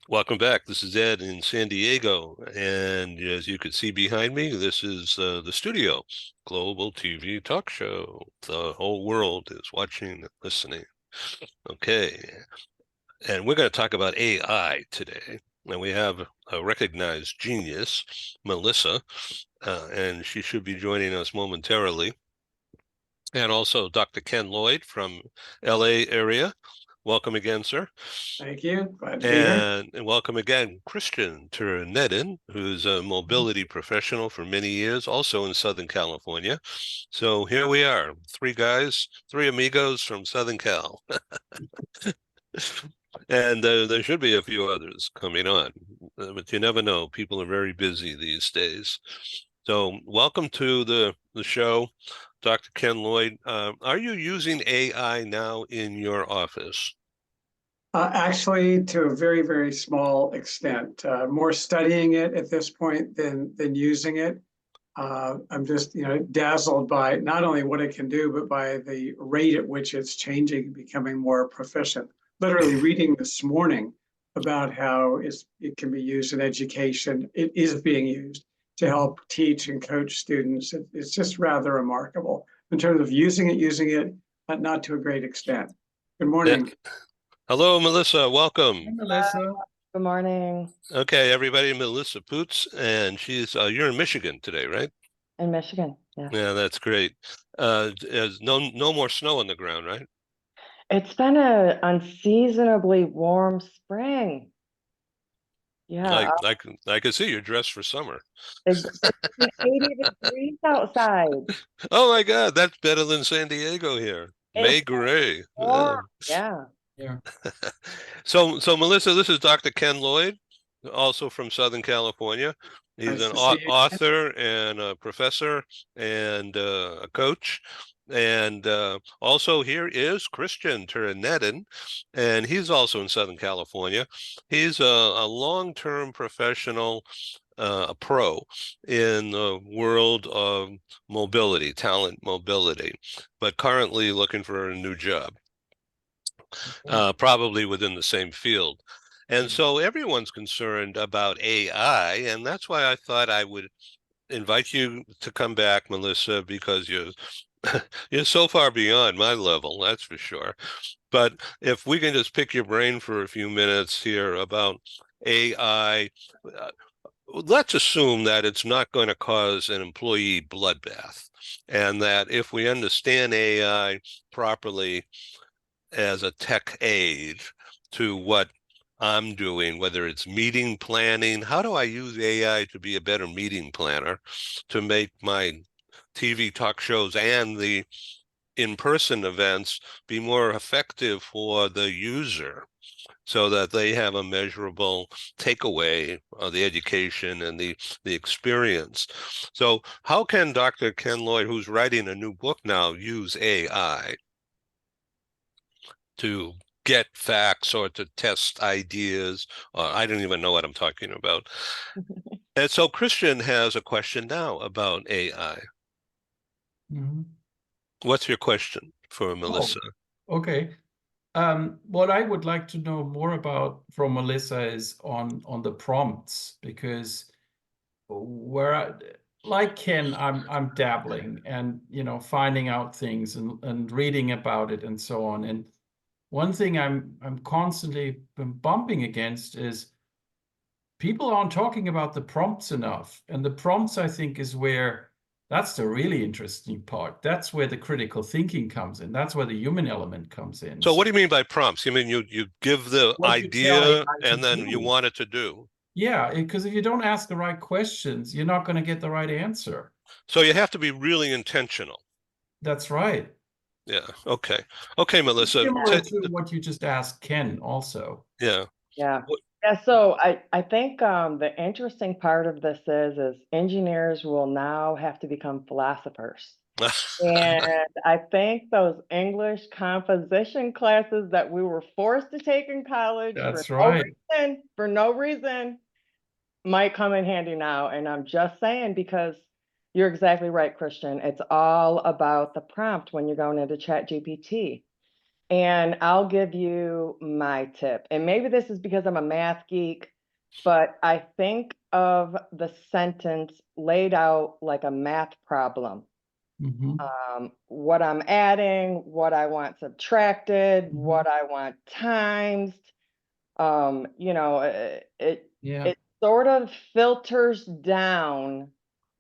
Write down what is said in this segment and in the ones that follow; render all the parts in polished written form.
Welcome back. This is Ed in San Diego. And as you can see behind me, this is the studio, Global TV Talk Show. The whole world is watching and listening. Okay. And we're going to talk about AI today. And we have a recognized genius, Melissa, and she should be joining us momentarily. And also Dr. Ken Lloyd from LA area. Welcome again, sir. Thank you. Glad to be here. And welcome again, Christian Ter-Nedden, who's a mobility professional for many years, also in Southern California. So here we are, three guys, three amigos from Southern Cal. And there should be a few others coming on, but you never know. People are very busy these days. So welcome to the show, Dr. Ken Lloyd. Are you using AI now in your office? Actually, to a very, very small extent, more studying it at this point than using it. I'm just, dazzled by not only what it can do, but by the rate at which it's changing, becoming more proficient. Literally reading this morning about how it can be used in education. It is being used to help teach and coach students. It's just rather remarkable in terms of using it, but not to a great extent. Good Yeah. morning. Hello, Melissa. Hey, Welcome. Melissa. Good morning. Okay, everybody, Melissa Putze, and she's you're in Michigan today, right? In Michigan, yeah. Yeah, that's great. There's no more snow on the ground, right? It's been an unseasonably warm spring. Yeah, I can see you're dressed for summer. it's 80 degrees outside. Oh my God, that's better than San Diego here. May It's gray. warm. Yeah. Yeah. So Melissa, this is Dr. Ken Lloyd, also from Southern California. He's Nice an to see you. author and a professor and a coach. And also here is Christian Ter-Nedden, and he's also in Southern California. He's a long-term professional, a pro in the world of mobility, talent mobility, but currently looking for a new job, probably within the same field. And so everyone's concerned about AI, and that's why I thought I would invite you to come back, Melissa, because you're so far beyond my level, that's for sure. But if we can just pick your brain for a few minutes here about AI, uh, let's assume that it's not going to cause an employee bloodbath, and that if we understand AI properly as a tech aid to what I'm doing, whether it's meeting planning, how do I use AI to be a better meeting planner to make my TV talk shows and the in-person events be more effective for the user so that they have a measurable takeaway of the education and the experience. So how can Dr. Ken Lloyd, who's writing a new book now, use AI to get facts or to test ideas? I don't even know what I'm talking about. And so Christian has a question now about AI. Mhm. What's your question for Oh, Melissa? okay. What I would like to know more about from Melissa is on the prompts, because where like Ken, I'm dabbling and finding out things and reading about it and so on. And one thing I'm constantly bumping against is people aren't talking about the prompts enough. And the prompts, I think, is where that's the really interesting part. That's where the critical thinking comes in. That's where the human element comes in. So what do you mean by prompts? You mean you give the What you tell idea AI to and then you do. want it to do? Yeah, because if you don't ask the right questions, you're not going to get the right answer. So you have to be really intentional. That's right. Yeah. Okay. Okay, Melissa. Similar to what you just asked Ken also. Yeah. Yeah. Yeah, so I think the interesting part of this is engineers will now have to become philosophers. And I think those English composition classes that we were forced to take in college That's right. for no reason might come in handy now. And I'm just saying, because you're exactly right, Christian. It's all about the prompt when you're going into Chat GPT. And I'll give you my tip. And maybe this is because I'm a math geek, but I think of the sentence laid out like a math problem. What I'm adding, what I want subtracted, what I want times. You know, it sort of filters down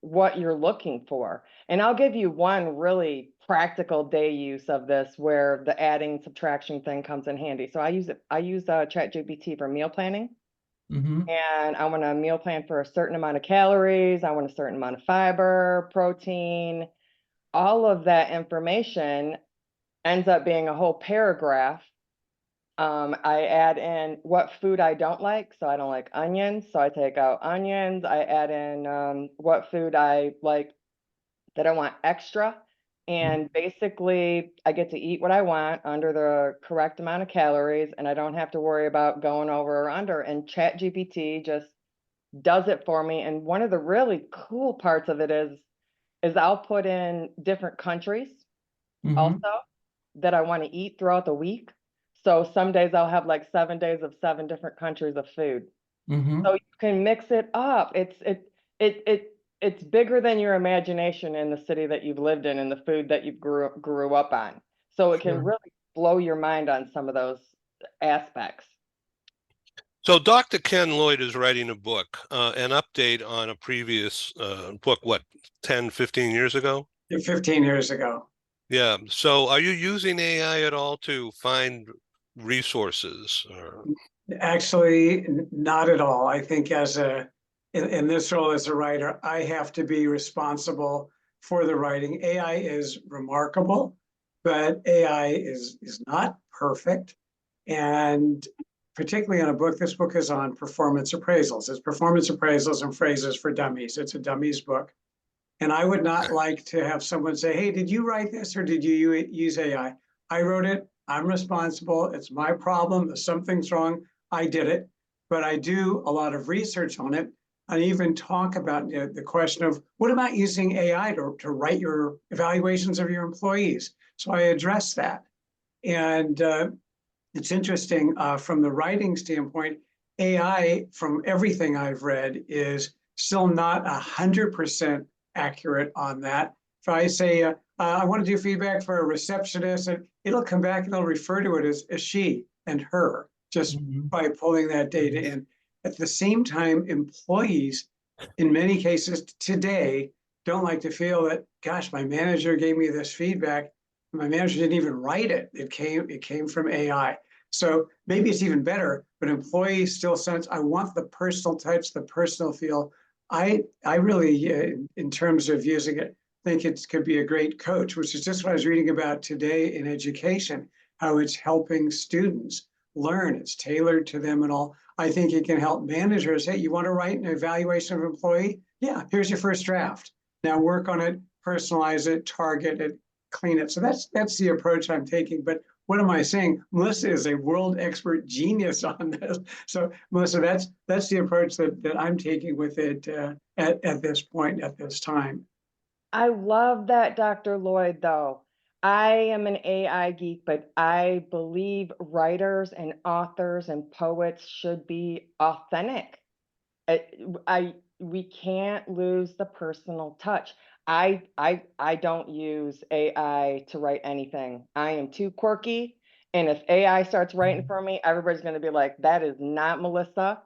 what you're looking for. And I'll give you one really practical day use of this where the adding subtraction thing comes in handy. So I use ChatGPT for meal planning. And I want a meal plan for a certain amount of calories. I want a certain amount of fiber, protein. All of that information ends up being a whole paragraph. I add in what food I don't like. So I don't like onions. So I take out onions. I add in what food I like that I want extra. And basically, I get to eat what I want under the correct amount of calories, and I don't have to worry about going over or under. And ChatGPT just does it for me. And one of the really cool parts of it is I'll put in different countries also that I want to eat throughout the week. So some days I'll have like 7 days of 7 different countries of food. So you can mix it up. It's bigger than your imagination in the city that you've lived in and the food that you grew up on. So it can really blow your mind on some of those aspects. So Dr. Ken Lloyd is writing a book, an update on a previous book, what, 10, 15 years ago? 15 years ago. Yeah. So are you using AI at all to find resources? Actually, not at all. I think in this role as a writer, I have to be responsible for the writing. AI is remarkable, but AI is not perfect. And particularly on a book, this book is on performance appraisals. It's performance appraisals and phrases for dummies. It's a dummies book. And I would not like to have someone say, hey, did you write this or did you use AI? I wrote it. I'm responsible. It's my problem. If something's wrong, I did it. But I do a lot of research on it. I even talk about the question of what about using AI to write your evaluations of your employees? So I address that. And it's interesting from the writing standpoint, AI, from everything I've read, is still not 100% accurate on that. If I say, I want to do feedback for a receptionist, and it'll come back and it'll refer to it as she and her, just by pulling that data in. At the same time, employees, in many cases today, don't like to feel that, gosh, my manager gave me this feedback. My manager didn't even write it. It came from AI. So maybe it's even better, but employees still sense, I want the personal touch, the personal feel. I really, in terms of using it, think it could be a great coach, which is just what I was reading about today in education, how it's helping students learn. It's tailored to them and all. I think it can help managers. Hey, you want to write an evaluation of an employee? Yeah, here's your first draft. Now work on it, personalize it, target it, clean it. So that's the approach I'm taking. But what am I saying? Melissa is a world expert genius on this. So Melissa, that's the approach that I'm taking with it at this point, at this time. I love that, Dr. Lloyd, though. I am an AI geek, but I believe writers and authors and poets should be authentic. We can't lose the personal touch. I don't use AI to write anything. I am too quirky. And if AI starts writing for me, everybody's going to be like, that is not Melissa.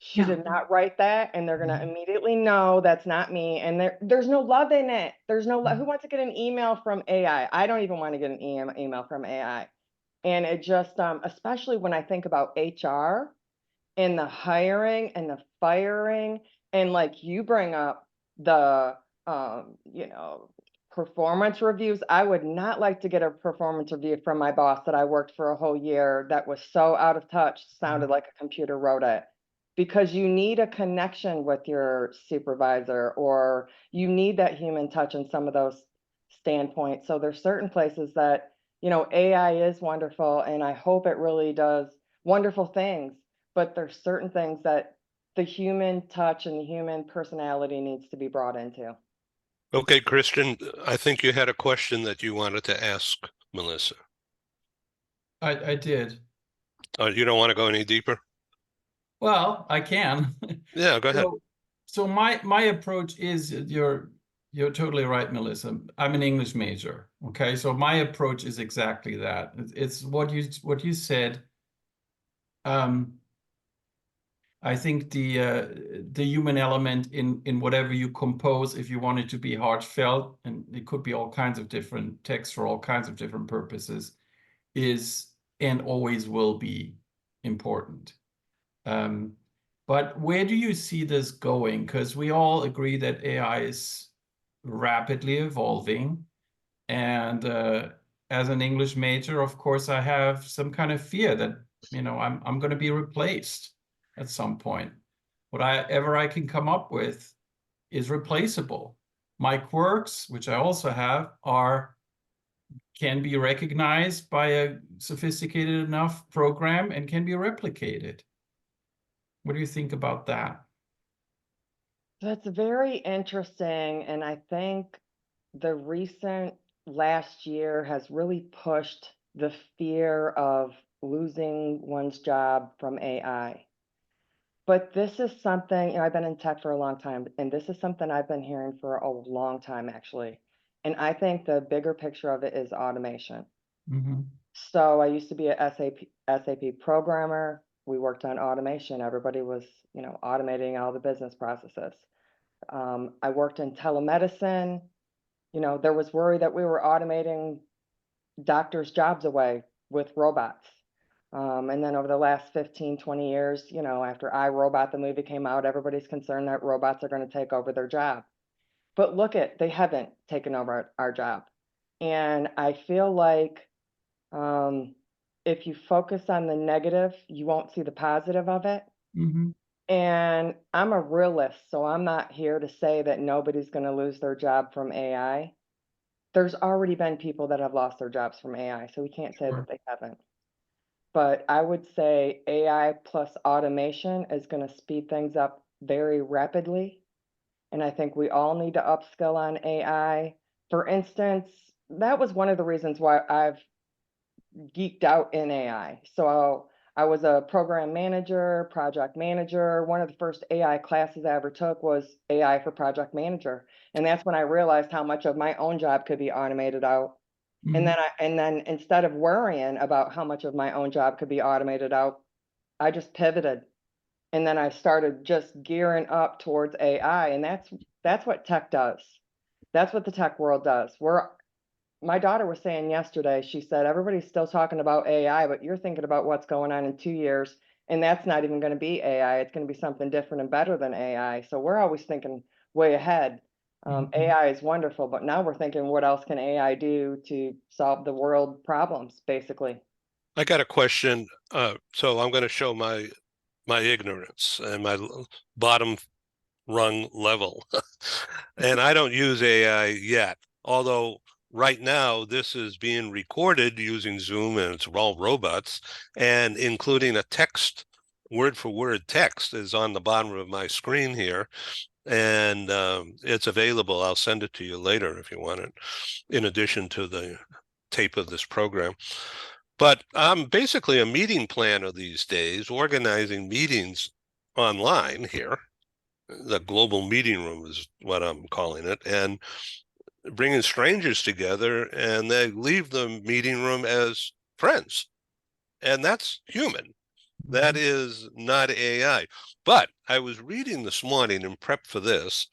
She did not write that. And they're going to immediately know that's not me. And there's no love in it. There's no love. Who wants to get an email from AI? I don't even want to get an email from AI. And it just, especially when I think about HR and the hiring and the firing, and like you bring up the performance reviews. I would not like to get a performance review from my boss that I worked for a whole year that was so out of touch, sounded like a computer wrote it. Because you need a connection with your supervisor, or you need that human touch in some of those standpoints. So there's certain places that, AI is wonderful, and I hope it really does wonderful things. But there's certain things that the human touch and the human personality needs to be brought into. Okay, Christian, I think you had a question that you wanted to ask Melissa. I did. You don't want to go any deeper? Well, I can. Yeah, go ahead. So my approach is you're totally right, Melissa. I'm an English major. Okay, so my approach is exactly that. It's what you said. I think the human element in whatever you compose, if you want it to be heartfelt, and it could be all kinds of different texts for all kinds of different purposes, is and always will be important. But where do you see this going? Because we all agree that AI is rapidly evolving. And as an English major, of course, I have some kind of fear that, I'm going to be replaced at some point. Whatever I can come up with is replaceable. My quirks, which I also have, can be recognized by a sophisticated enough program and can be replicated. What do you think about that? That's very interesting. And I think the recent last year has really pushed the fear of losing one's job from AI. But this is something, I've been in tech for a long time, and this is something I've been hearing for a long time, actually. And I think the bigger picture of it is automation. Mm-hmm. So I used to be a SAP programmer. We worked on automation. Everybody was, automating all the business processes. I worked in telemedicine. There was worry that we were automating doctors' jobs away with robots. And then over the last 15, 20 years, after iRobot, the movie came out, everybody's concerned that robots are going to take over their job. But they haven't taken over our job. And I feel like if you focus on the negative, you won't see the positive of it. Mm-hmm. And I'm a realist, so I'm not here to say that nobody's going to lose their job from AI. There's already been people that have lost their jobs from AI, so we can't say that they haven't. But I would say AI plus automation is going to speed things up very rapidly. And I think we all need to upskill on AI. For instance, that was one of the reasons why I've geeked out in AI. So I was a program manager, project manager. One of the first AI classes I ever took was AI for project manager. And that's when I realized how much of my own job could be automated out. Mm-hmm. And then instead of worrying about how much of my own job could be automated out, I just pivoted. And then I started just gearing up towards AI. And that's what tech does. That's what the tech world does. My daughter was saying yesterday, she said, everybody's still talking about AI, but you're thinking about what's going on in 2 years. And that's not even going to be AI. It's going to be something different and better than AI. So we're always thinking way ahead. AI is wonderful, but now we're thinking, what else can AI do to solve the world problems, basically? I got a question. So I'm going to show my ignorance and my bottom rung level. And I don't use AI yet, although right now this is being recorded using Zoom and it's all robots, and including a text, word for word text is on the bottom of my screen here. And it's available. I'll send it to you later if you want it, in addition to the tape of this program. But I'm basically a meeting planner these days, organizing meetings online here. The global meeting room is what I'm calling it, and bringing strangers together, and they leave the meeting room as friends. And that's human. That is not AI. But I was reading this morning in prep for this,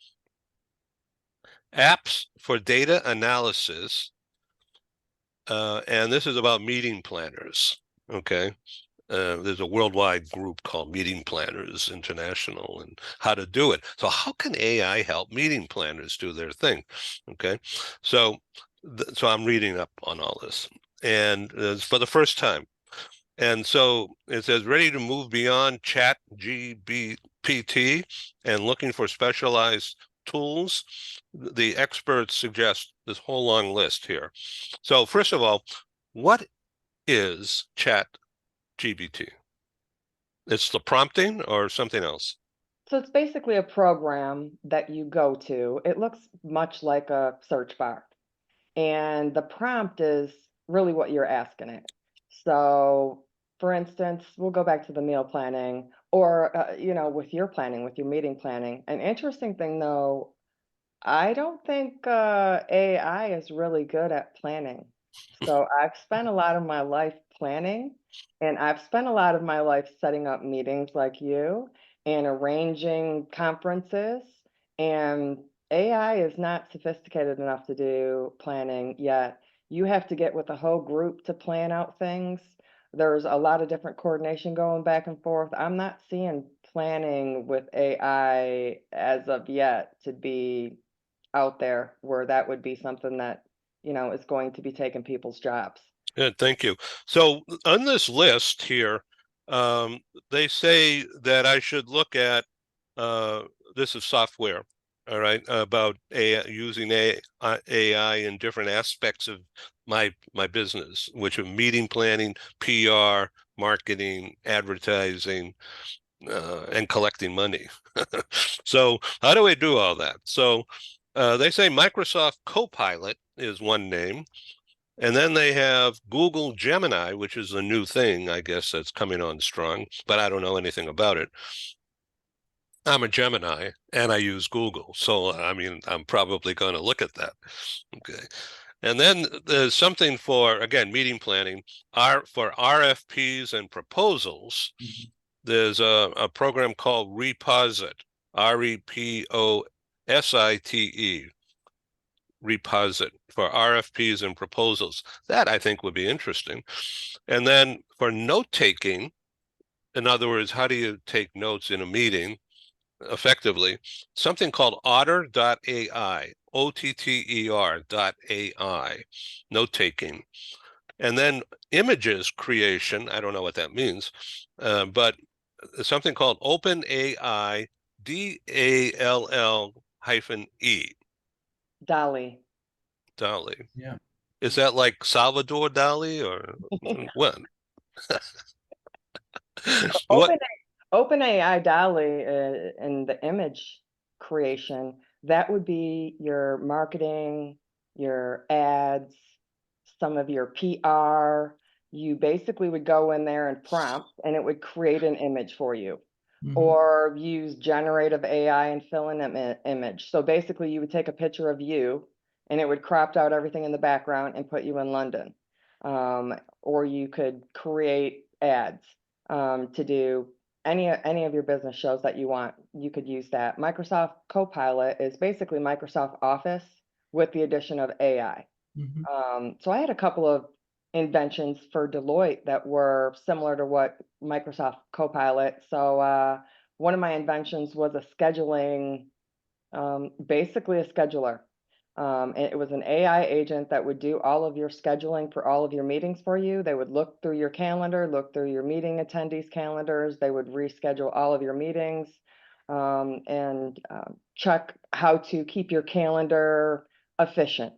apps for data analysis, and this is about meeting planners, okay? There's a worldwide group called Meeting Planners International and how to do it. So how can AI help meeting planners do their thing? Okay, so I'm reading up on all this, and for the first time. And so it says, ready to move beyond chat GPT and looking for specialized tools. The experts suggest this whole long list here. So first of all, what is chat GPT? It's the prompting or something else? So it's basically a program that you go to. It looks much like a search bar. And the prompt is really what you're asking it. So, for instance, we'll go back to the meal planning or, with your planning, with your meeting planning. An interesting thing, though, I don't think AI is really good at planning. So I've spent a lot of my life planning, and I've spent a lot of my life setting up meetings like you and arranging conferences. And AI is not sophisticated enough to do planning yet. You have to get with a whole group to plan out things. There's a lot of different coordination going back and forth. I'm not seeing planning with AI as of yet to be out there where that would be something that, is going to be taking people's jobs. Good, thank you. So on this list here, they say that I should look at this is software, all right, about AI, using AI in different aspects of my business, which are meeting planning, PR, marketing, advertising, and collecting money. So how do I do all that? So they say Microsoft Copilot is one name. And then they have Google Gemini, which is a new thing, I guess, that's coming on strong, but I don't know anything about it. I'm a Gemini and I use Google. So, I mean, I'm probably going to look at that. Okay. And then there's something for, again, meeting planning, for RFPs and proposals. Mhm. There's a program called Reposit, Reposite, Reposit for RFPs and proposals. That I think would be interesting. And then for note taking, in other words, how do you take notes in a meeting effectively? Something called otter.ai, OTTER.ai, note taking. And then images creation, I don't know what that means, but something called OpenAI, DALL-E. Dolly. Dolly. Yeah. Is that like Salvador Dali or what? What? Open OpenAI Dolly and the image creation, that would be your marketing, your ads, some of your PR. You basically would go in there and prompt, and it would create an image for you. Mhm. Or use generative AI and fill in an image. So basically, you would take a picture of you, and it would crop out everything in the background and put you in London. Or you could create ads to do any of your business shows that you want. You could use that. Microsoft Copilot is basically Microsoft Office with the addition of AI. Mhm. So I had a couple of inventions for Deloitte that were similar to what Microsoft Copilot. So one of my inventions was a scheduling, basically a scheduler. And it was an AI agent that would do all of your scheduling for all of your meetings for you. They would look through your calendar, look through your meeting attendees' calendars. They would reschedule all of your meetings and check how to keep your calendar efficient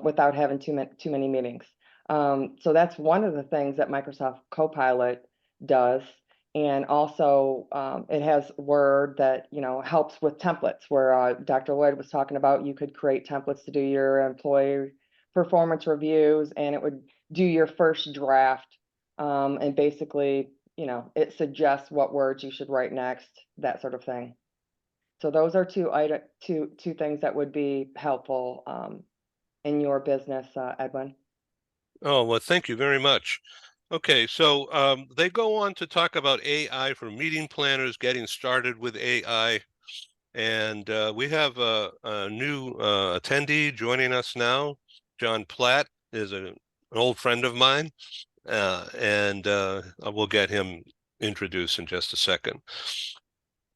without having too many meetings. So that's one of the things that Microsoft Copilot does. And also, it has Word that, helps with templates where Dr. Lloyd was talking about you could create templates to do your employee performance reviews, and it would do your first draft. And basically, it suggests what words you should write next, that sort of thing. So those are two things that would be helpful in your business, Edwin. Oh, well, thank you very much. Okay, so they go on to talk about AI for meeting planners, getting started with AI. And we have a new attendee joining us now. John Platt is an old friend of mine, and I will get him introduced in just a second.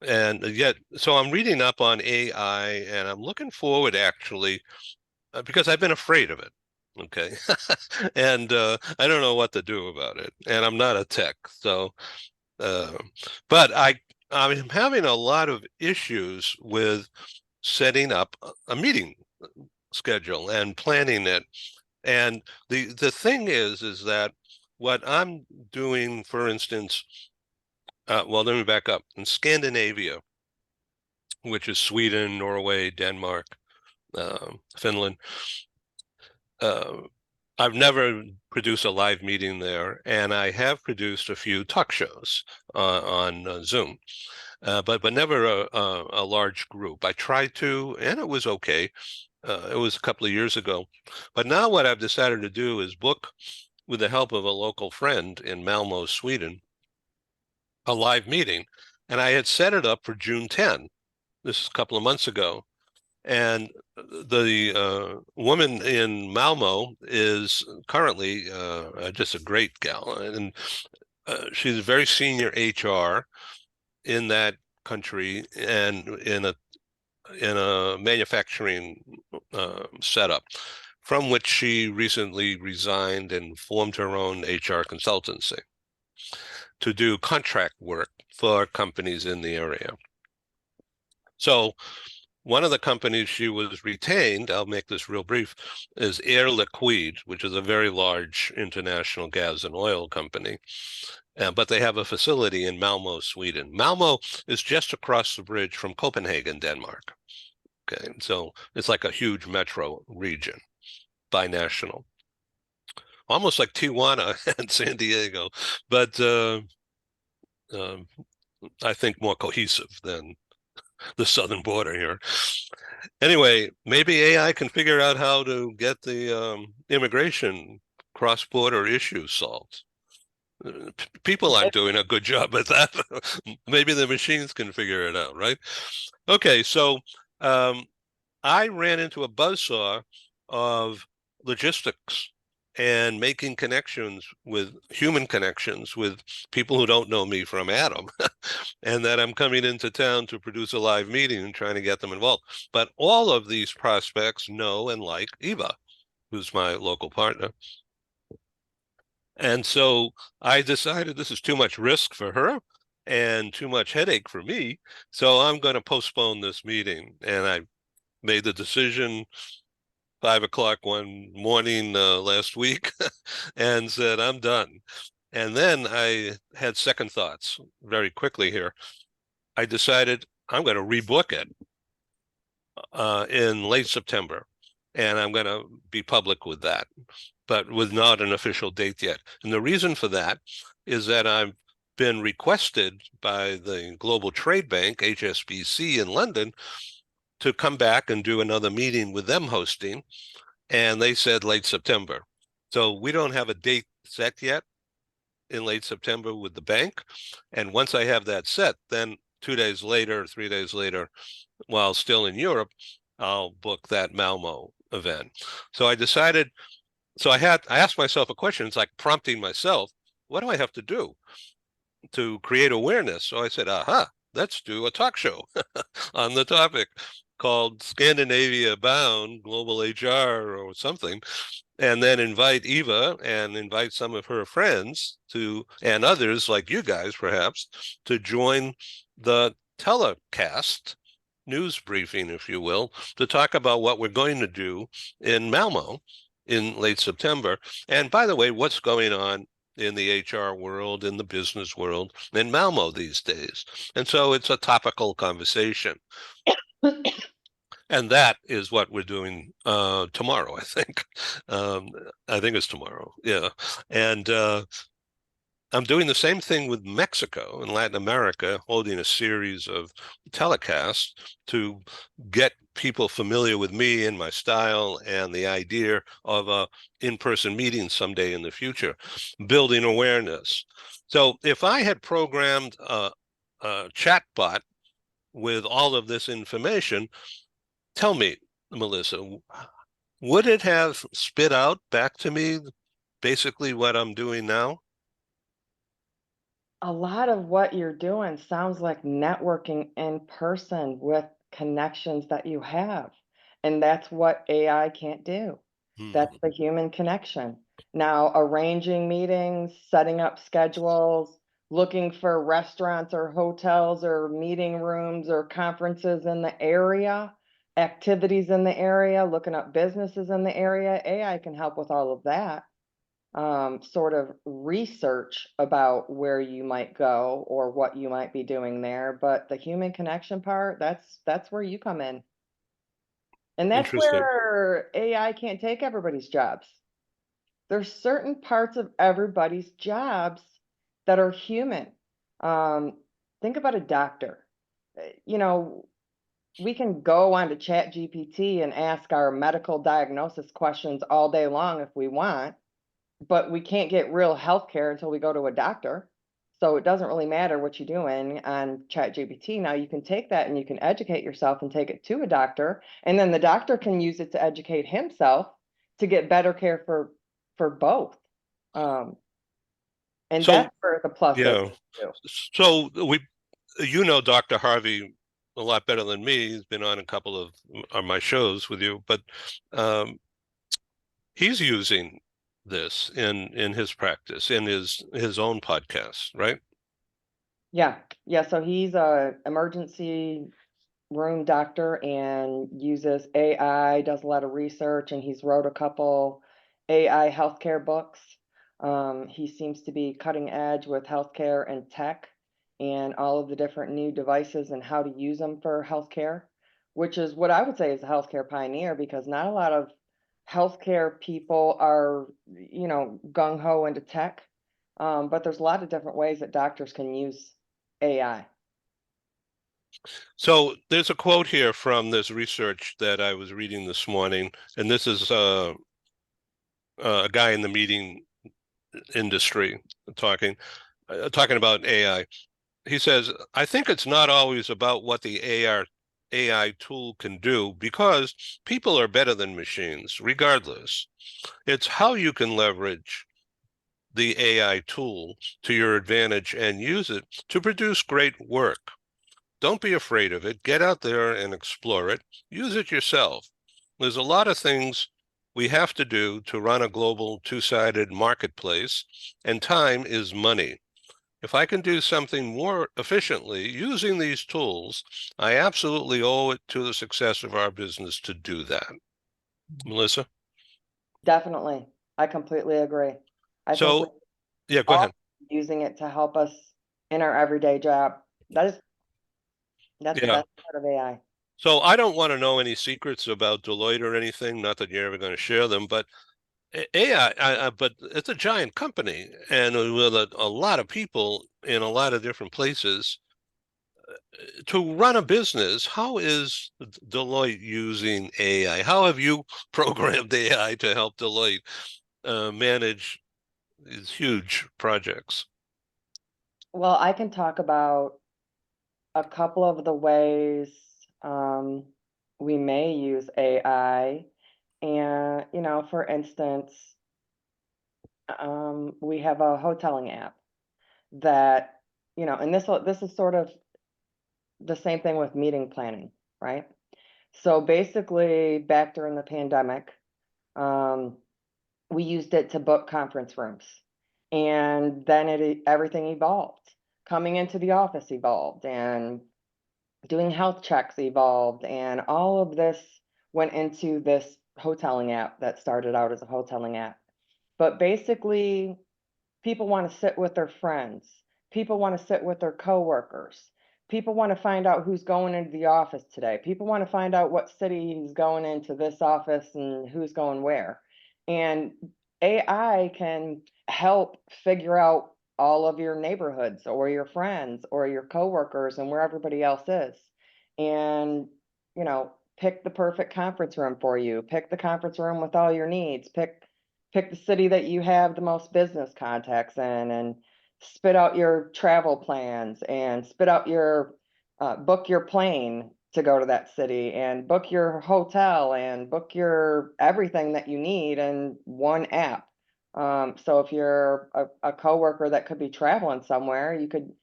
And yet, so I'm reading up on AI, and I'm looking forward actually because I've been afraid of it. Okay, and I don't know what to do about it, and I'm not a tech, so uh, but I'm having a lot of issues with setting up a meeting schedule and planning it. And the thing is that what I'm doing, for instance, well, let me back up. In Scandinavia, which is Sweden, Norway, Denmark, Finland, uh, I've never produced a live meeting there, and I have produced a few talk shows on Zoom, but never a large group. I tried to, and it was okay. It was a couple of years ago. But now what I've decided to do is book, with the help of a local friend in Malmo, Sweden, a live meeting. And I had set it up for June 10. This is a couple of months ago. And the woman in Malmo is currently just a great gal. And she's a very senior HR in that country and in a manufacturing setup, from which she recently resigned and formed her own HR consultancy to do contract work for companies in the area. So one of the companies she was retained, I'll make this real brief, is Air Liquide, which is a very large international gas and oil company. But they have a facility in Malmo, Sweden. Malmo is just across the bridge from Copenhagen, Denmark. Okay, so it's like a huge metro region, binational, almost like Tijuana and San Diego, but I think more cohesive than the southern border here. Anyway, maybe AI can figure out how to get the immigration cross-border issues solved. People aren't doing a good job at that. Maybe the machines can figure it out, right? Okay, so I ran into a buzzsaw of logistics and making connections with human connections with people who don't know me from Adam, and that I'm coming into town to produce a live meeting and trying to get them involved. But all of these prospects know and like Eva, who's my local partner. And so I decided this is too much risk for her and too much headache for me. So I'm going to postpone this meeting. And I made the decision 5 o'clock one morning last week and said, I'm done. And then I had second thoughts very quickly here. I decided I'm going to rebook it in late September. And I'm going to be public with that, but with not an official date yet. And the reason for that is that I've been requested by the Global Trade Bank, HSBC in London, to come back and do another meeting with them hosting. And they said late September. So we don't have a date set yet in late September with the bank. And once I have that set, then 2 days later, 3 days later, while still in Europe, I'll book that Malmo event. So I decided, so I asked myself a question. It's like prompting myself, what do I have to do to create awareness? So I said, aha, let's do a talk show on the topic called Scandinavia Bound Global HR or something, and then invite Eva and invite some of her friends to, and others like you guys perhaps, to join the telecast news briefing, if you will, to talk about what we're going to do in Malmo in late September. And by the way, what's going on in the HR world, in the business world, in Malmo these days. And so it's a topical conversation. And that is what we're doing tomorrow, I think. I think it's tomorrow, yeah. And I'm doing the same thing with Mexico and Latin America, holding a series of telecasts to get people familiar with me and my style and the idea of a in-person meeting someday in the future, building awareness. So if I had programmed a chatbot with all of this information, tell me, Melissa, would it have spit out back to me basically what I'm doing now? A lot of what you're doing sounds like networking in person with connections that you have. And that's what AI can't do. That's the human connection. Now, arranging meetings, setting up schedules, looking for restaurants or hotels or meeting rooms or conferences in the area, activities in the area, looking up businesses in the area. AI can help with all of that. Sort of research about where you might go or what you might be doing there. But the human connection part, that's where you come in. And that's Interesting. where AI can't take everybody's jobs. there's certain parts of everybody's jobs that are human. Think about a doctor. You know, we can go onto Chat GPT and ask our medical diagnosis questions all day long if we want, but we can't get real healthcare until we go to a doctor. So it doesn't really matter what you're doing on Chat GPT. Now you can take that and you can educate yourself and take it to a doctor, and then the doctor can use it to educate himself to get better care for both. And So, that's where the plus yeah. is too. So you know Dr. Harvey a lot better than me. He's been on a couple of my shows with you, but he's using this in his practice, in his own podcast, right? Yeah. So he's a emergency room doctor and uses AI, does a lot of research, and he's wrote a couple AI healthcare books. He seems to be cutting edge with healthcare and tech and all of the different new devices and how to use them for healthcare, which is what I would say is a healthcare pioneer, because not a lot of healthcare people are, gung ho into tech. But there's a lot of different ways that doctors can use AI. So there's a quote here from this research that I was reading this morning, and this is a guy in the meeting industry talking about AI. He says, "I think it's not always about what the AI tool can do, because people are better than machines, regardless. It's how you can leverage the AI tool to your advantage and use it to produce great work. Don't be afraid of it. Get out there and explore it. Use it yourself. There's a lot of things we have to do to run a global two-sided marketplace, and time is money. If I can do something more efficiently using these tools, I absolutely owe it to the success of our business to do that." Melissa? Definitely. I completely agree. I think So, we're yeah, go all ahead. using it to help us in our everyday job. That's the Yeah. best part of AI. So I don't want to know any secrets about Deloitte or anything, not that you're ever going to share them, but AI, but it's a giant company, and with a lot of people in a lot of different places. To run a business, how is Deloitte using AI? How have you programmed AI to help Deloitte manage these huge projects? Well, I can talk about a couple of the ways we may use AI. And, for instance, we have a hoteling app that, and this is sort of the same thing with meeting planning, right? So basically, back during the pandemic, um, we used it to book conference rooms, and then everything evolved. Coming into the office evolved, and doing health checks evolved, and all of this went into this hoteling app that started out as a hoteling app. But basically, people want to sit with their friends. People want to sit with their coworkers. People want to find out who's going into the office today. People want to find out what city is going into this office and who's going where. And AI can help figure out all of your neighborhoods or your friends or your coworkers and where everybody else is. And, pick the perfect conference room for you. Pick the conference room with all your needs. Pick the city that you have the most business contacts in, and spit out your travel plans and spit out your book your plane to go to that city, and book your hotel and book your everything that you need in one app. So if you're a coworker that could be traveling somewhere, you could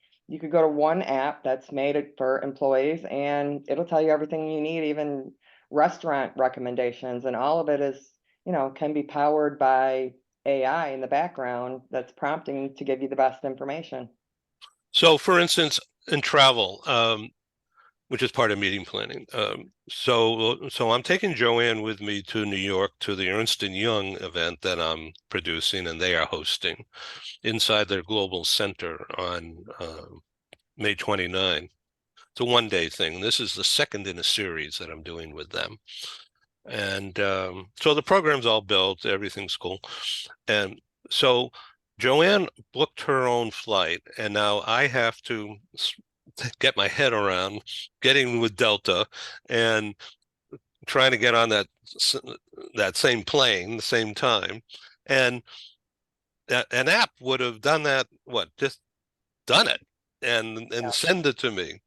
go to one app that's made for employees, and it'll tell you everything you need, even restaurant recommendations, and all of it is, can be powered by AI in the background that's prompting to give you the best information. So, for instance, in travel, which is part of meeting planning. So I'm taking Joanne with me to New York to the Ernst & Young event that I'm producing, and they are hosting inside their global center on May 29. It's a one-day thing. This is the second in a series that I'm doing with them. And so the program's all built, everything's cool. And so Joanne booked her own flight, and now I have to get my head around getting with Delta and trying to get on that same plane, the same time. And an app would have done that, just done it and send it to me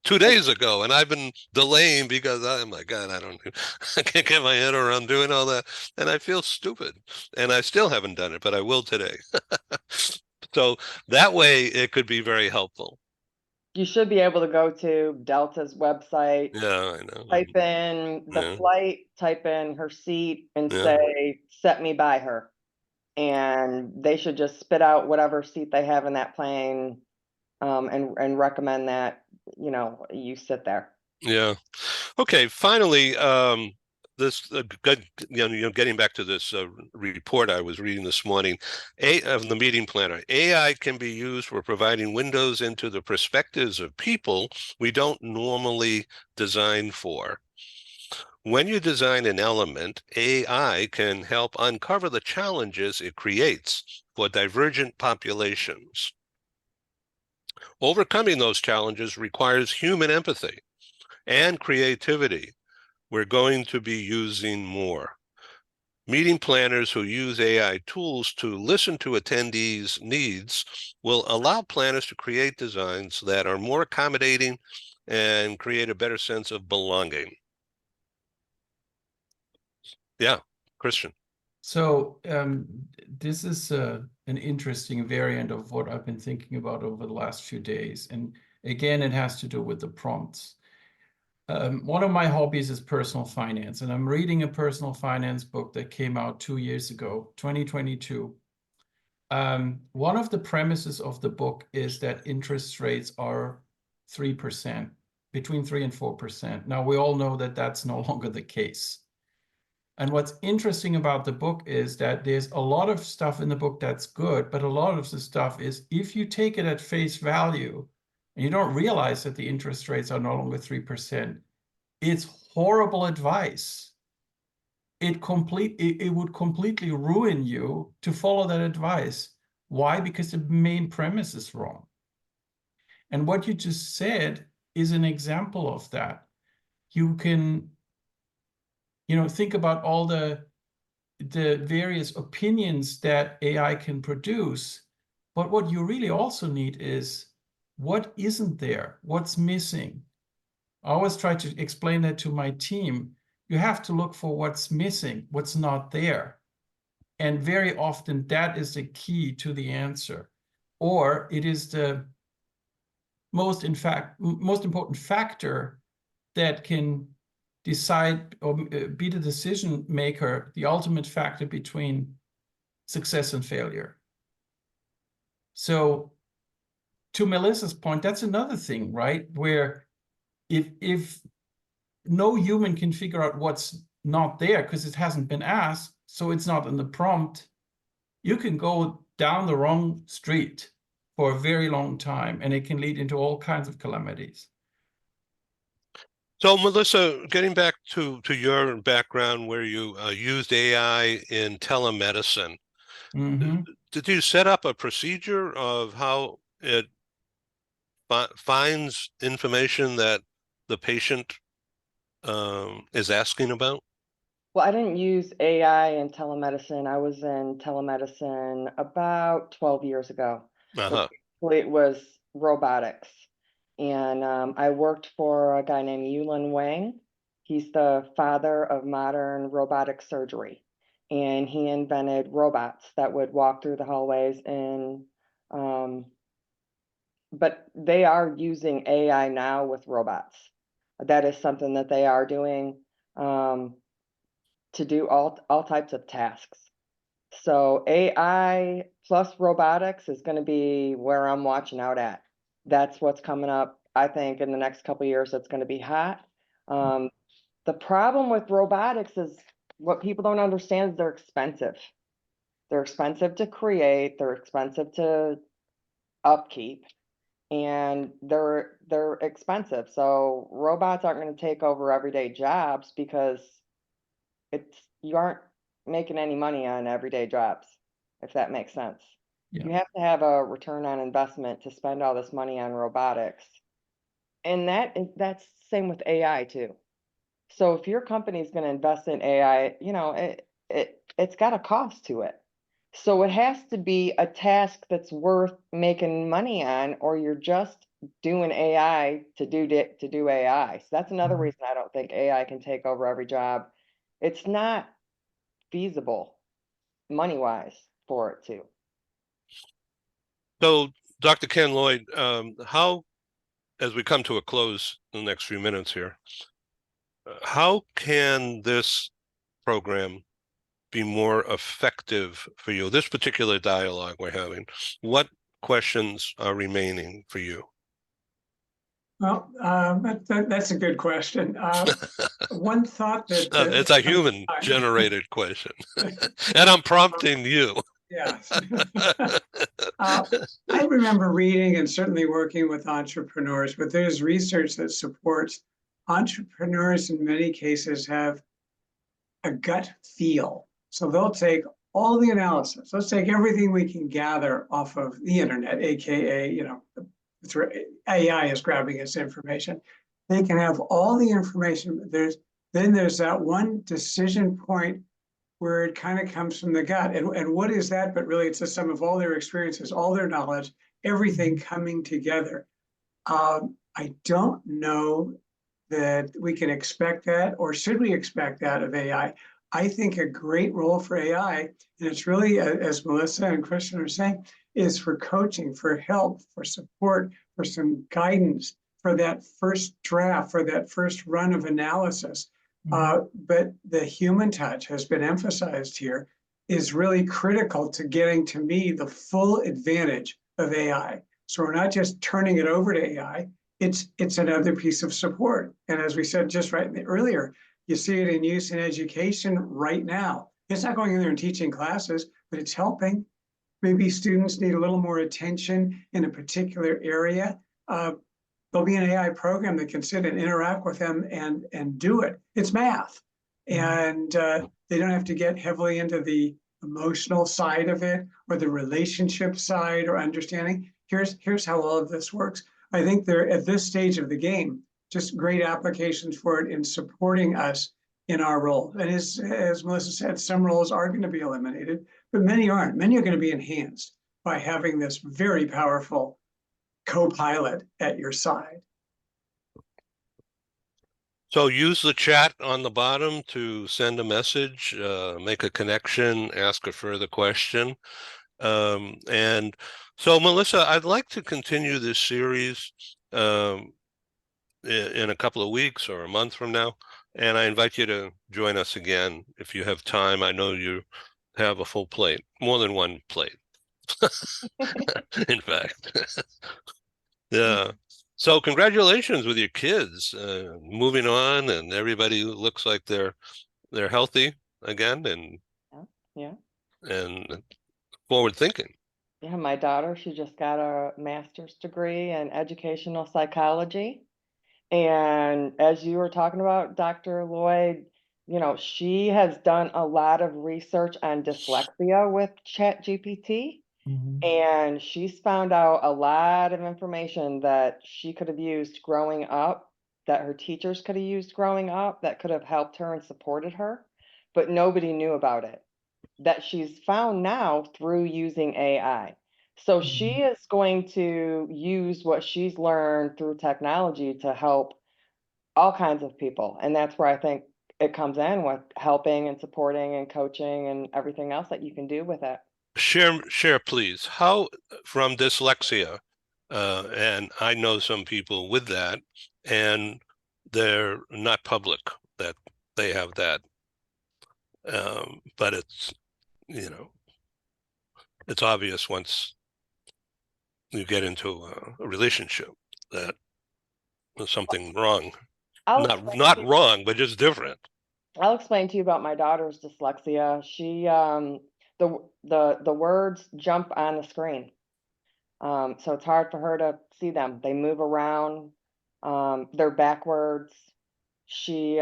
2 days ago, and I've been delaying because oh my God, I can't get my head around doing all that, and I feel stupid, and I still haven't done it, but I will today. So that way it could be very helpful. You should be able to go to Delta's website, Yeah, I know. type in the Yeah. flight, type in her seat, and Yeah. say, set me by her. And they should just spit out whatever seat they have in that plane, and recommend that, you sit there. Yeah. Okay. Finally, this good, getting back to this report I was reading this morning, of the meeting planner. AI can be used for providing windows into the perspectives of people we don't normally design for. When you design an element, AI can help uncover the challenges it creates for divergent populations. Overcoming those challenges requires human empathy and creativity. We're going to be using more. Meeting planners who use AI tools to listen to attendees' needs will allow planners to create designs that are more accommodating and create a better sense of belonging. Yeah, Christian. So this is an interesting variant of what I've been thinking about over the last few days. And again, it has to do with the prompts. One of my hobbies is personal finance, and I'm reading a personal finance book that came out 2 years ago, 2022. One of the premises of the book is that interest rates are 3%, between 3 and 4%. Now, we all know that that's no longer the case. And what's interesting about the book is that there's a lot of stuff in the book that's good, but a lot of the stuff is, if you take it at face value and you don't realize that the interest rates are no longer 3%, it's horrible advice. It would completely ruin you to follow that advice. Why? Because the main premise is wrong. And what you just said is an example of that. You can, think about all the various opinions that AI can produce. But what you really also need is, what isn't there? What's missing? I always try to explain that to my team. You have to look for what's missing, what's not there. And very often that is the key to the answer. Or it is the most important factor that can decide or be the decision maker, the ultimate factor between success and failure. So to Melissa's point, that's another thing, right? Where if no human can figure out what's not there because it hasn't been asked, so it's not in the prompt, you can go down the wrong street for a very long time, and it can lead into all kinds of calamities. So, Melissa, getting back to your background where you used AI in telemedicine, did you set up a procedure of how it finds information that the patient is asking about? Well, I didn't use AI in telemedicine. I was in telemedicine about 12 years ago. Uh-huh. It was robotics. And I worked for a guy named Yulin Wang. He's the father of modern robotic surgery. And he invented robots that would walk through the hallways but they are using AI now with robots. That is something that they are doing to do all types of tasks. So AI plus robotics is going to be where I'm watching out at. That's what's coming up. I think in the next couple of years, it's going to be hot. The problem with robotics is, what people don't understand is they're expensive. They're expensive to create. They're expensive to upkeep, and they're expensive. So robots aren't going to take over everyday jobs because you aren't making any money on everyday jobs, if that makes sense. Yeah. You have to have a return on investment to spend all this money on robotics. And that's the same with AI too. So if your company is going to invest in AI, it's got a cost to it. So it has to be a task that's worth making money on, or you're just doing AI to do AI. So that's another reason I don't think AI can take over every job. It's not feasible money-wise for it to. So, Dr. Ken Lloyd, how, as we come to a close in the next few minutes here, how can this program be more effective for you? This particular dialogue we're having, what questions are remaining for you? Well, that's a good question. One thought that It's a human-generated question, and I'm prompting you. Yes. I remember reading and certainly working with entrepreneurs, but there's research that supports entrepreneurs in many cases have a gut feel. So they'll take all the analysis. Let's take everything we can gather off of the internet, AKA, AI is grabbing its information. They can have all the information. Then there's that one decision point where it kind of comes from the gut. And what is that? But really, it's the sum of all their experiences, all their knowledge, everything coming together. I don't know that we can expect that, or should we expect that of AI? I think a great role for AI, and it's really, as Melissa and Christian are saying, is for coaching, for help, for support, for some guidance, for that first draft, for that first run of analysis. But the human touch has been emphasized here, is really critical to getting, to me, the full advantage of AI. So we're not just turning it over to AI, it's another piece of support. And as we said just earlier, you see it in use in education right now. It's not going in there and teaching classes, but it's helping. Maybe students need a little more attention in a particular area. There'll be an AI program that can sit and interact with them and do it. It's math. And they don't have to get heavily into the emotional side of it or the relationship side or understanding. Here's how all of this works. I think they're at this stage of the game, just great applications for it in supporting us in our role. And as Melissa said, some roles are going to be eliminated, but many aren't. Many are going to be enhanced by having this very powerful co-pilot at your side. So use the chat on the bottom to send a message, make a connection, ask a further question. And so, Melissa, I'd like to continue this series in a couple of weeks or a month from now. And I invite you to join us again if you have time. I know you have a full plate, more than one plate, in fact. Yeah. So congratulations with your kids moving on, and everybody looks like they're healthy again and forward thinking. Yeah, my daughter, she just got a master's degree in educational psychology. And as you were talking about, Dr. Lloyd, she has done a lot of research on dyslexia with ChatGPT. And she's found out a lot of information that she could have used growing up, that her teachers could have used growing up, that could have helped her and supported her, but nobody knew about it, that she's found now through using AI. So she is going to use what she's learned through technology to help all kinds of people. And that's where I think it comes in with helping and supporting and coaching and everything else that you can do with it. Share, please. How from dyslexia, and I know some people with that, and they're not public that they have that, but it's it's obvious once you get into a relationship that there's something wrong. Not wrong, but just different. I'll explain to you about my daughter's dyslexia. She the words jump on the screen. So it's hard for her to see them. They move around. They're backwards. She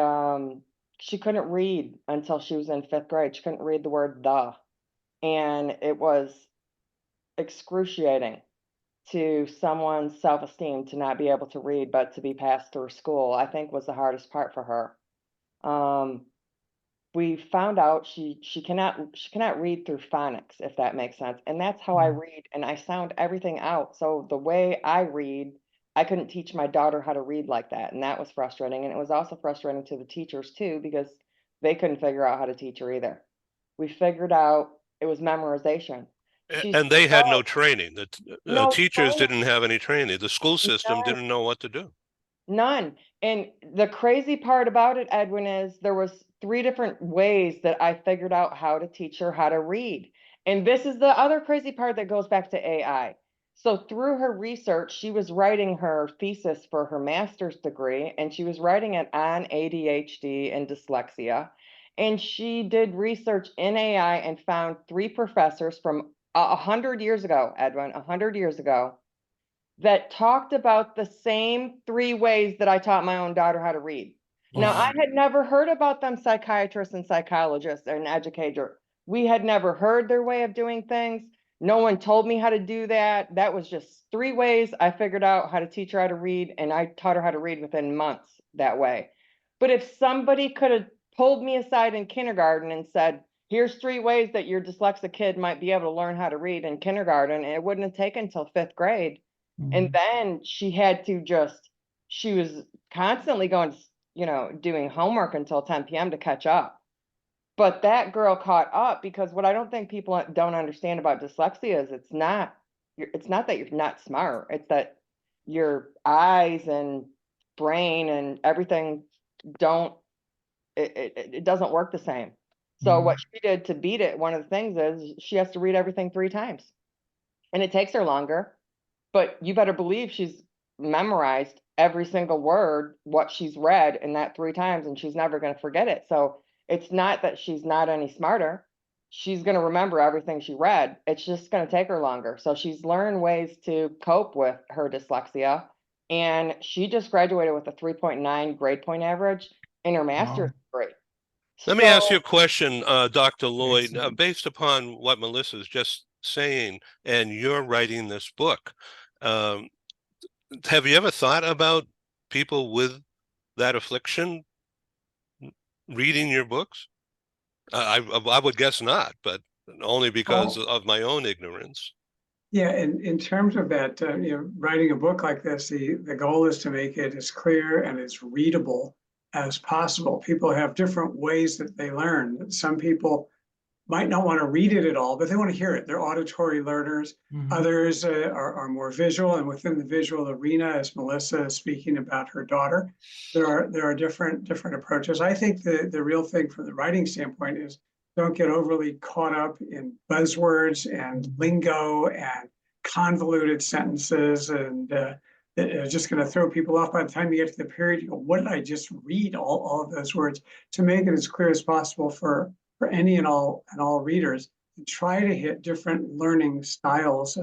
she couldn't read until she was in 5th grade. She couldn't read the word "the," and it was excruciating to someone's self-esteem to not be able to read, but to be passed through school, I think was the hardest part for her. We found out she cannot read through phonics, if that makes sense, and that's how I read, and I sound everything out. So the way I read, I couldn't teach my daughter how to read like that, and that was frustrating. And it was also frustrating to the teachers too, because they couldn't figure out how to teach her either. We figured out it was memorization. She's And they had no 12, training. The no teachers training, didn't have any training. The school system none, didn't know what to do. none. And the crazy part about it, Edwin, is there was 3 different ways that I figured out how to teach her how to read. And this is the other crazy part that goes back to AI. So through her research, she was writing her thesis for her master's degree, and she was writing it on ADHD and dyslexia. And she did research in AI and found 3 professors from 100 years ago, Edwin, 100 years ago, that talked about the same 3 ways that I taught my own daughter how to read. Now, I Wow. had never heard about them psychiatrists and psychologists and educator. We had never heard their way of doing things. No one told me how to do that. That was just 3 ways I figured out how to teach her how to read, and I taught her how to read within months that way. But if somebody could have pulled me aside in kindergarten and said, here's 3 ways that your dyslexic kid might be able to learn how to read in kindergarten, it wouldn't have taken until 5th grade. And then she was constantly going, doing homework until 10 p.m. to catch up. But that girl caught up, because what I don't think people don't understand about dyslexia is it's not that you're not smart. It's that your eyes and brain and everything don't, it doesn't work the same. So what she did to beat it, one of the things is she has to read everything 3 times, and it takes her longer. But you better believe she's memorized every single word, what she's read in that 3 times, and she's never going to forget it. So it's not that she's not any smarter. She's going to remember everything she read. It's just going to take her longer. So she's learned ways to cope with her dyslexia. And she just graduated with a 3.9 grade point average in her master's degree. Let me So ask you a question, Dr. Lloyd, Excellent. based upon what Melissa's just saying, and you're writing this book. Um, have you ever thought about people with that affliction reading your books? I would guess not, but only because Well, of my own ignorance. yeah, in terms of that, writing a book like this, the goal is to make it as clear and as readable as possible. People have different ways that they learn. Some people might not want to read it at all, but they want to hear it. They're auditory learners. Others are more visual, and within the visual arena, as Melissa is speaking about her daughter, there are different approaches. I think the real thing from the writing standpoint is don't get overly caught up in buzzwords and lingo and convoluted sentences, and it's just going to throw people off. By the time you get to the period, you go, what did I just read? All of those words, to make it as clear as possible for any and all readers, and try to hit different learning styles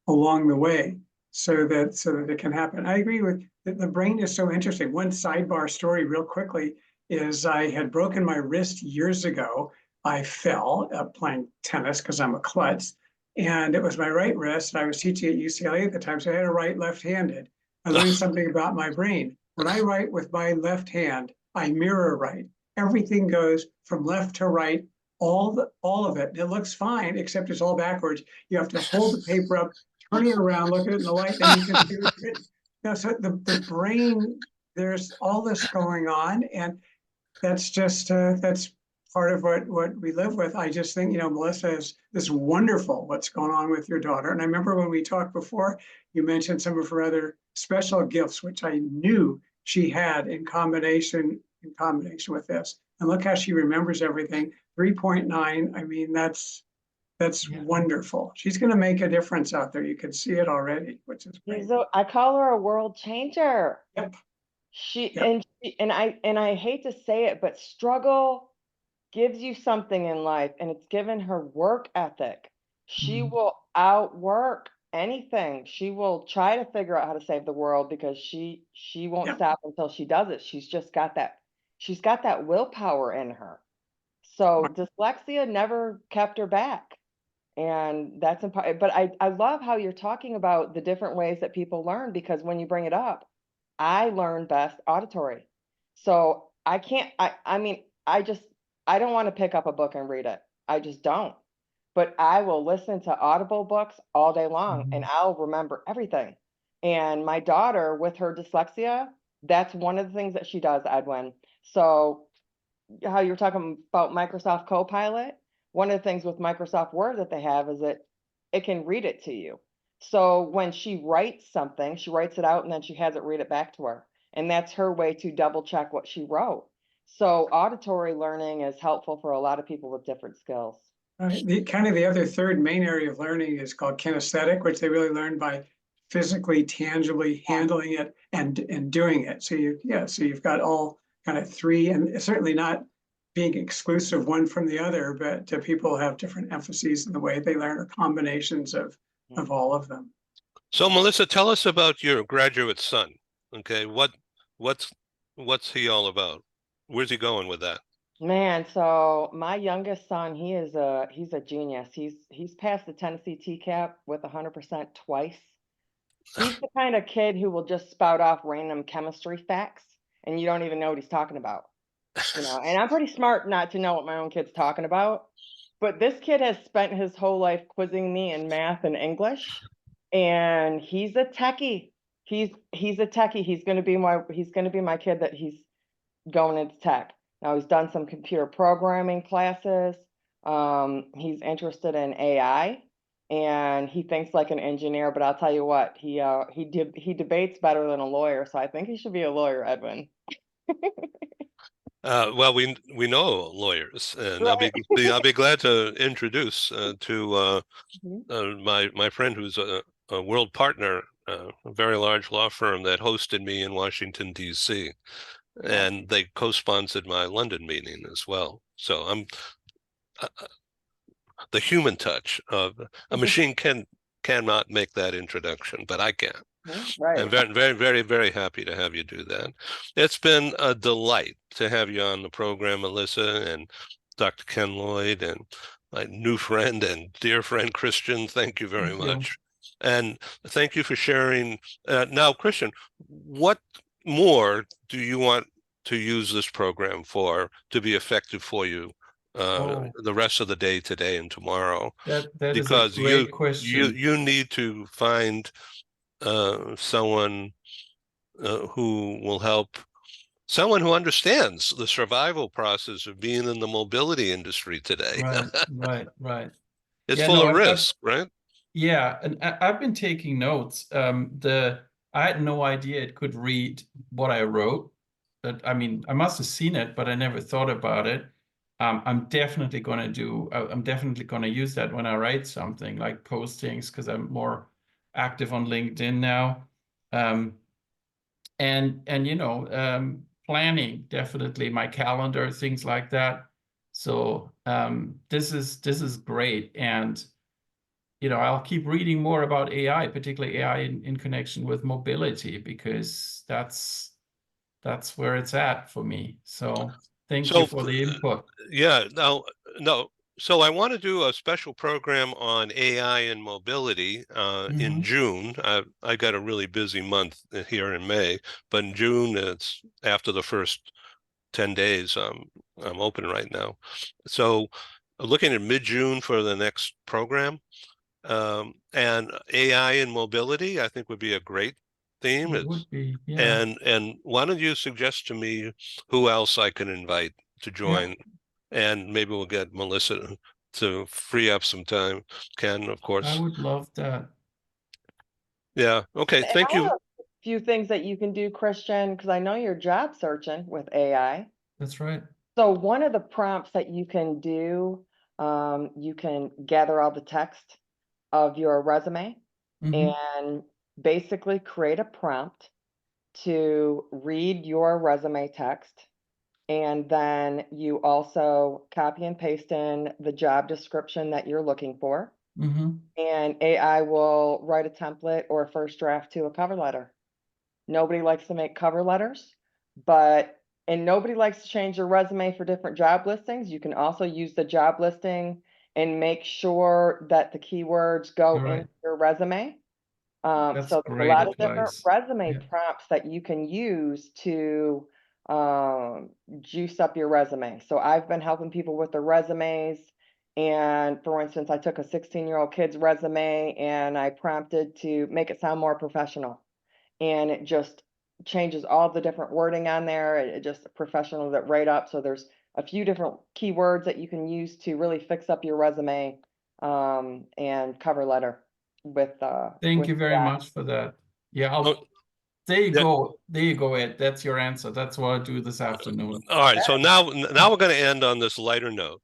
along the way, so that it can happen. I agree with the brain is so interesting. One sidebar story real quickly is I had broken my wrist years ago. I fell playing tennis because I'm a klutz, and it was my right wrist. I was teaching at UCLA at the time, so I had a right left-handed. I learned something about my brain. When I write with my left hand, I mirror write. Everything goes from left to right, all of it. It looks fine, except it's all backwards. You have to hold the paper up, turn it around, look at it in the light, then you can see what's written. So the brain, there's all this going on, and that's just that's part of what we live with. I just think, Melissa, is this wonderful what's going on with your daughter. And I remember when we talked before, you mentioned some of her other special gifts, which I knew she had in combination with this. And look how she remembers everything. 3.9. I mean, that's wonderful. She's going to make a difference out there. You can see it already, which is great. I call her a world changer. Yep. She Yep. and I hate to say it, but struggle gives you something in life, and it's given her work ethic. She will outwork anything. She will try to figure out how to save the world, because she won't Yep. stop until she does it. She's just got that she's got that willpower in her. So dyslexia never kept her back. And that's important. But I love how you're talking about the different ways that people learn, because when you bring it up, I learn best auditory. So I can't, I mean, I don't want to pick up a book and read it. I just don't. But I will listen to Audible books all day long and I'll remember everything. And my daughter, with her dyslexia, that's one of the things that she does, Edwin. So how you're talking about Microsoft Copilot, one of the things with Microsoft Word that they have is that it can read it to you. So when she writes something, she writes it out and then she has it read it back to her. And that's her way to double check what she wrote. So auditory learning is helpful for a lot of people with different skills. The other third main area of learning is called kinesthetic, which they really learn by physically, tangibly handling it and doing it. So you've got all kind of three, and certainly not being exclusive one from the other, but people have different emphases in the way they learn, or combinations of all of them. So Melissa, tell us about your graduate son. Okay, what's he all about? Where's he going with that? Man, so my youngest son, he's a genius. He's passed the Tennessee TCAP with 100% twice. He's the kind of kid who will just spout off random chemistry facts and you don't even know what he's talking about. You know, and I'm pretty smart not to know what my own kid's talking about. But this kid has spent his whole life quizzing me in math and English, and he's a techie. He's a techie. He's gonna be my kid that he's going into tech. Now he's done some computer programming classes. He's interested in AI, and he thinks like an engineer. But I'll tell you what, he debates better than a lawyer. So I think he should be a lawyer, Edwin. Well, we know lawyers, and Right. I'll be glad to introduce to Mhm. my friend who's a world partner, a very large law firm that hosted me in Washington, D.C., and they co-sponsored my London meeting as well. So I'm the human touch of a machine cannot make that introduction, but I can. Right. I'm very, very, very, very happy to have you do that. It's been a delight to have you on the program, Melissa, and Dr. Ken Lloyd, and my new friend and dear friend, Christian. Thank you very Thank you. much. And thank you for sharing. Now, Christian, what more do you want to use this program for to be effective for you the rest of the day today and tomorrow? That is a Because great question. you need to find someone who will help, someone who understands the survival process of being in the mobility industry today. Right. It's Yeah, full no, of risk, right? yeah, and I've been taking notes. I had no idea it could read what I wrote. But I mean, I must have seen it, but I never thought about it. I'm definitely going to use that when I write something like postings, because I'm more active on LinkedIn now. And planning, definitely my calendar, things like that. So this is great. And I'll keep reading more about AI, particularly AI in connection with mobility, because that's where it's at for me. So thank you for the input. Yeah, no. So I want to do a special program on AI and mobility in June. I got a really busy month here in May, but in June, it's after the first 10 days. I'm open right now. So looking at mid-June for the next program. And AI and mobility, I think, would be a great theme. It would be, yeah. And why don't you suggest to me who else I can invite to join? And maybe we'll get Melissa to free up some time. Ken, of I course. would love that. Yeah. Okay. And Thank I have you. a few things that you can do, Christian, because I know you're job searching with AI. That's right. So one of the prompts that you can do, you can gather all the text of your resume and basically create a prompt to read your resume text. And then you also copy and paste in the job description that you're looking for. And AI will write a template or a first draft to a cover letter. Nobody likes to make cover letters, but and nobody likes to change their resume for different job listings. You can also use the job listing and make sure that the keywords go All right. into your resume. That's So there's a great lot of different advice. resume Yeah. prompts that you can use to juice up your resume. So I've been helping people with their resumes. And for instance, I took a 16-year-old kid's resume and I prompted to make it sound more professional. And it just changes all the different wording on there. It just professionals it right up. So there's a few different keywords that you can use to really fix up your resume and cover letter with Thank with you very AI. much for that. Yeah, Oh, there you yeah. go. There you go, Ed. That's your answer. That's what I'll do this afternoon. All right, so now we're going to end on this lighter note.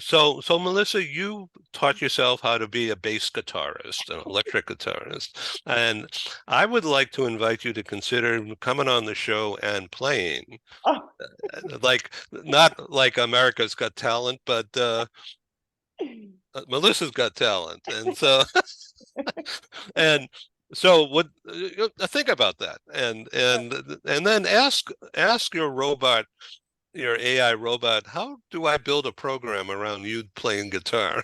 So Melissa, you taught yourself how to be a bass guitarist, an electric guitarist, and I would like to invite you to consider coming on the show and playing, Oh, like not like America's Got Talent, but Melissa's got talent, and so and so what? Think about that, and then ask your robot, your AI robot, how do I build a program around you playing guitar?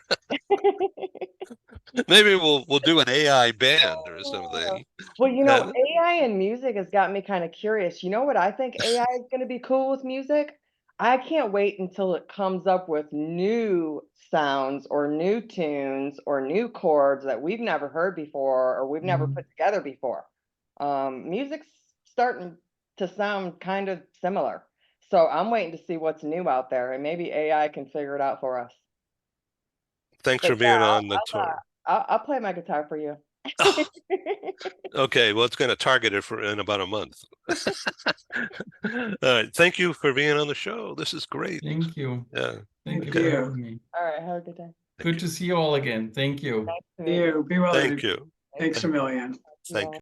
Maybe we'll do an AI band or something. well, you know, And- AI and music has got me kind of curious. You know what I think AI is going to be cool with music? I can't wait until it comes up with new sounds or new tunes or new chords that we've never heard before or we've never put together before. Music's starting to sound kind of similar. So I'm waiting to see what's new out there, and maybe AI can figure it out for us. Thanks But for being yeah, on the tour. I'll play my guitar for you. Okay, well, it's going to target it for in about a month. All right, thank you for being on the show. This is great. Thank you. Yeah. Thank you Thank for you. having me. All right, have a good day. Good to see you all again. Thank you. Nice to meet You be well. Thank you. Thank Thanks a million. you Thank all. you.